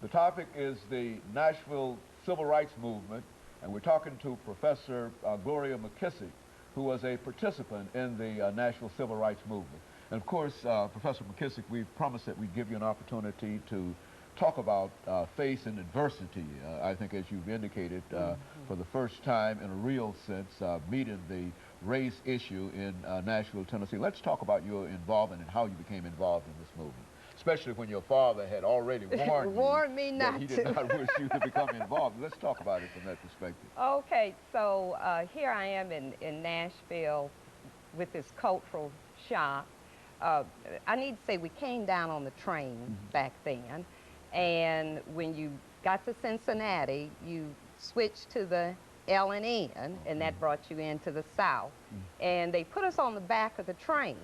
The topic is the Nashville Civil Rights Movement, and we're talking to Professor Gloria McKissack, who was a participant in the Nashville Civil Rights Movement. And of course, Professor McKissack, we promised that we'd give you an opportunity to talk about faith and adversity. I think, as you've indicated, for the first time in a real sense, meeting the race issue in Nashville, Tennessee. Let's talk about your involvement and how you became involved in this movement, especially when your father had already warned me that not he to. did not wish you to become involved. Let's talk about it from that perspective. Okay, so here I am in Nashville with this cultural shock. I need to say we came down on the train back then, and when you got to Cincinnati, you switched to the L&N, and that brought you into the South. And they put us on the back of the train,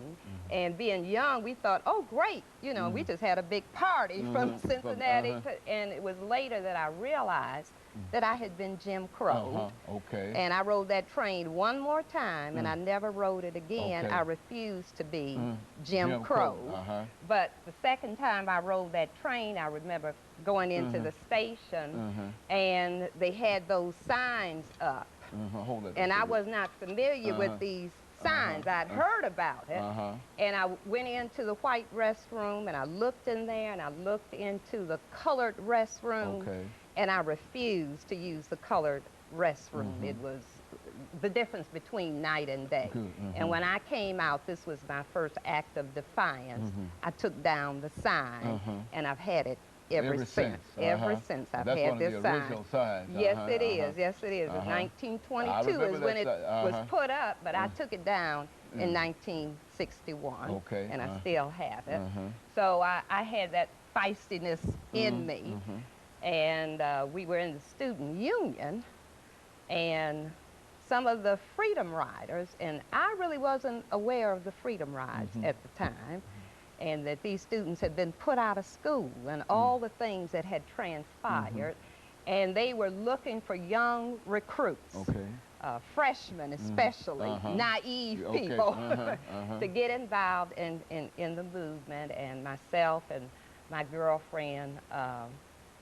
and being young, we thought, oh, great, you know, we just had a big party from Cincinnati. And it was later that I realized that I had been Jim Crow. And I rode that train one more time, and I never rode it again. I refused to be Jim Crow. But the second time I rode that train, I remember going into the station, and they had those signs up. And I was not familiar with these signs. I'd heard about it. And I went into the white restroom, and I looked in there, and I looked into the colored restroom, and I refused to use the colored restroom. It was the difference between night and day. And when I came out, this was my first act of defiance. I took down the sign, and I've had it ever since. Ever since I've had this sign. Yes, it is. Yes, it is. 1922 is when it was put up, but I took it down in 1961, and I still have it. So I had that feistiness in me, and we were in the student union, and some of the freedom riders, and I really wasn't aware of the freedom rides at the time, and that these students had been put out of school and all the things that had transpired, and they were looking for young recruits, freshmen especially, naive people, to get involved in the movement. And myself and my girlfriend,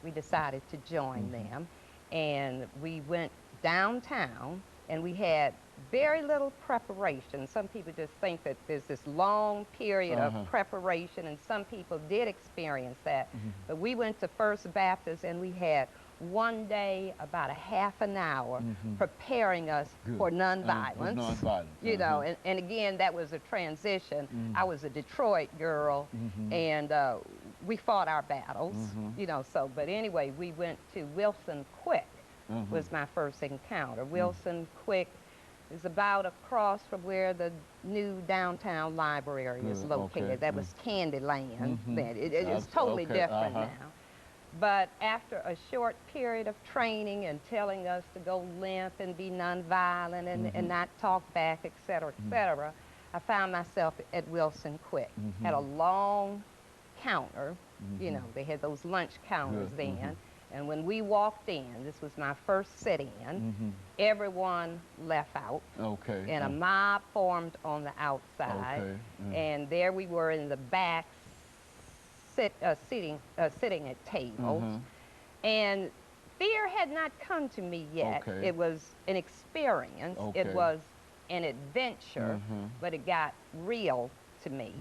we decided to join them, and we went downtown, and we had very little preparation. Some people just think that there's this long period of preparation, and some people did experience that. But we went to First Baptist, and we had one day, about a half an hour, preparing us for nonviolence. You know, and again, that was a transition. I was a Detroit girl, and we fought our battles, you know, so, but anyway, we went to Wilson Quick, was my first encounter. Wilson Quick is about across from where the new downtown library is located. That was Candyland then. It's totally different now. But after a short period of training and telling us to go limp and be nonviolent and not talk back, et cetera, I found myself at Wilson Quick. Had a long counter, you know, they had those lunch counters then. And when we walked in, this was my first sit-in, everyone left out, and a mob formed on the outside, and there we were in the back, sitting at tables, and fear had not come to me yet. It was an experience, it was an adventure, but it got real to me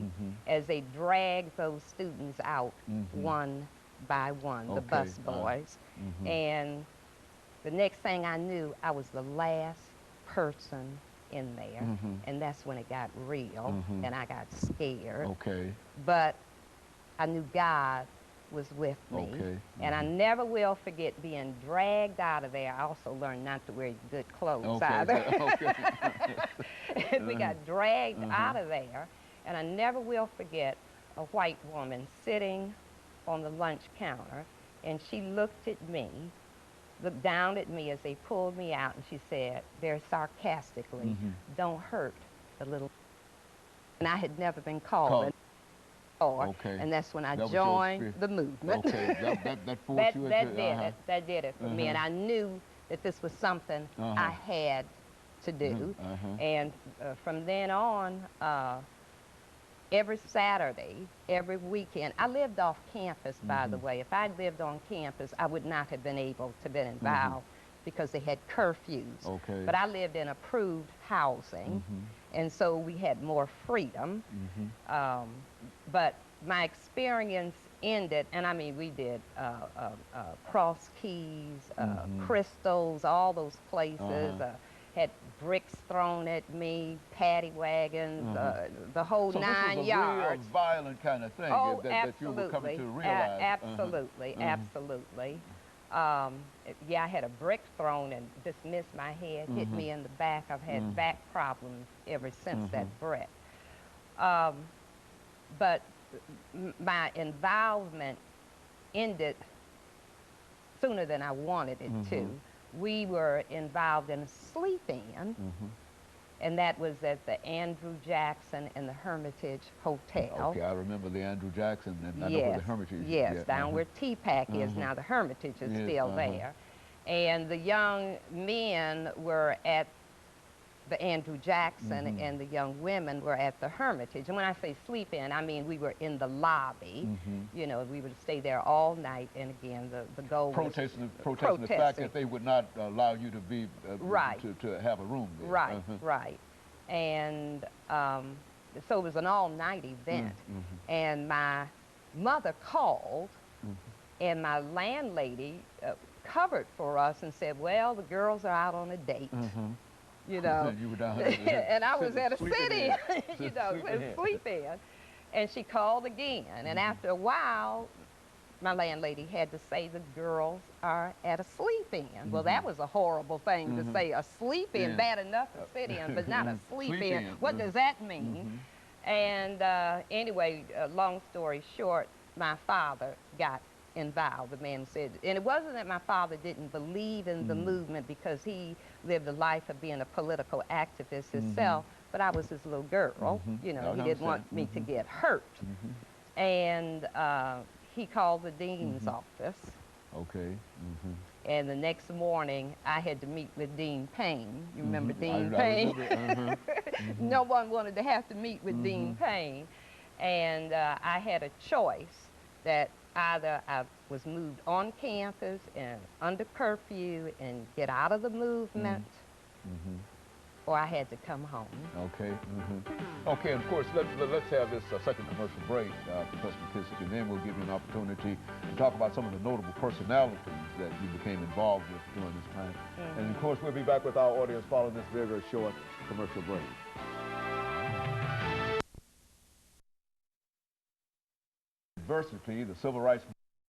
as they dragged those students out one by one, the bus boys. And the next thing I knew, I was the last person in there, and that's when it got real, and I got scared. But I knew God was with me, and I never will forget being dragged out of there. I also learned not to wear good clothes either. We got dragged out of there, and I never will forget a white woman sitting on the lunch counter, and she looked at me, looked down at me as they pulled me out, and she said, very sarcastically, don't hurt the little. And I had never been called before, and that's when I joined the movement. That did it for me, and I knew that this was something I had to do. And from then on, every Saturday, every weekend. I lived off campus, by the way. If I lived on campus, I would not have been able to be involved because they had curfews. Okay. But I lived in approved housing, and so we had more freedom. But my experience ended, and I mean, we did Cross Keys, Crystals, all those places. Had bricks thrown at me, paddy wagons, the whole so 9 this was yards. a real violent kind of thing Oh, that you were coming to realize. Absolutely, absolutely. Yeah, I had a brick thrown and just missed my head, hit me in the back. I've had back problems ever since that brick. But my involvement ended sooner than I wanted it to. We were involved in a sleep-in, and that was at the Andrew Jackson and the Hermitage Hotel. Okay, I remember the Andrew Jackson, and I know where the Hermitage is. Yes, down where T-Pack is now. The Hermitage is still there. And the young men were at the Andrew Jackson, and the young women were at the Hermitage. And when I say sleep in, I mean we were in the lobby. You know, we would stay there all night, and again, the goal protesting was the fact that they would not allow you to be to have a room there. Right. And so it was an all-night event. And my mother called, and my landlady covered for us and said, well, the girls are out on a date. You know, you were down and I was at a sit-in, you know, sleep-in. And she called again, and after a while, my landlady had to say the girls are at a sleep-in. Well, that was a horrible thing to say, a sleep-in, bad enough to sit in, but not a sleep-in. What does that mean? And anyway, long story short, my father got involved. The man said, and it wasn't that my father didn't believe in the movement, because he lived a life of being a political activist himself, but I was his little girl. You know, he didn't want me to get hurt. And he called the dean's office. Okay. And the next morning, I had to meet with Dean Payne. You remember Dean Payne? No one wanted to have to meet with Dean Payne. And I had a choice that either I was moved on campus and under curfew and get out of the movement, or I had to come home. Okay. Okay, and of course, let's have this second commercial break, Professor McKissack, and then we'll give you an opportunity to talk about some of the notable personalities that you became involved with during this time. And of course, we'll be back with our audience following this very short commercial break. Adversity, the civil rights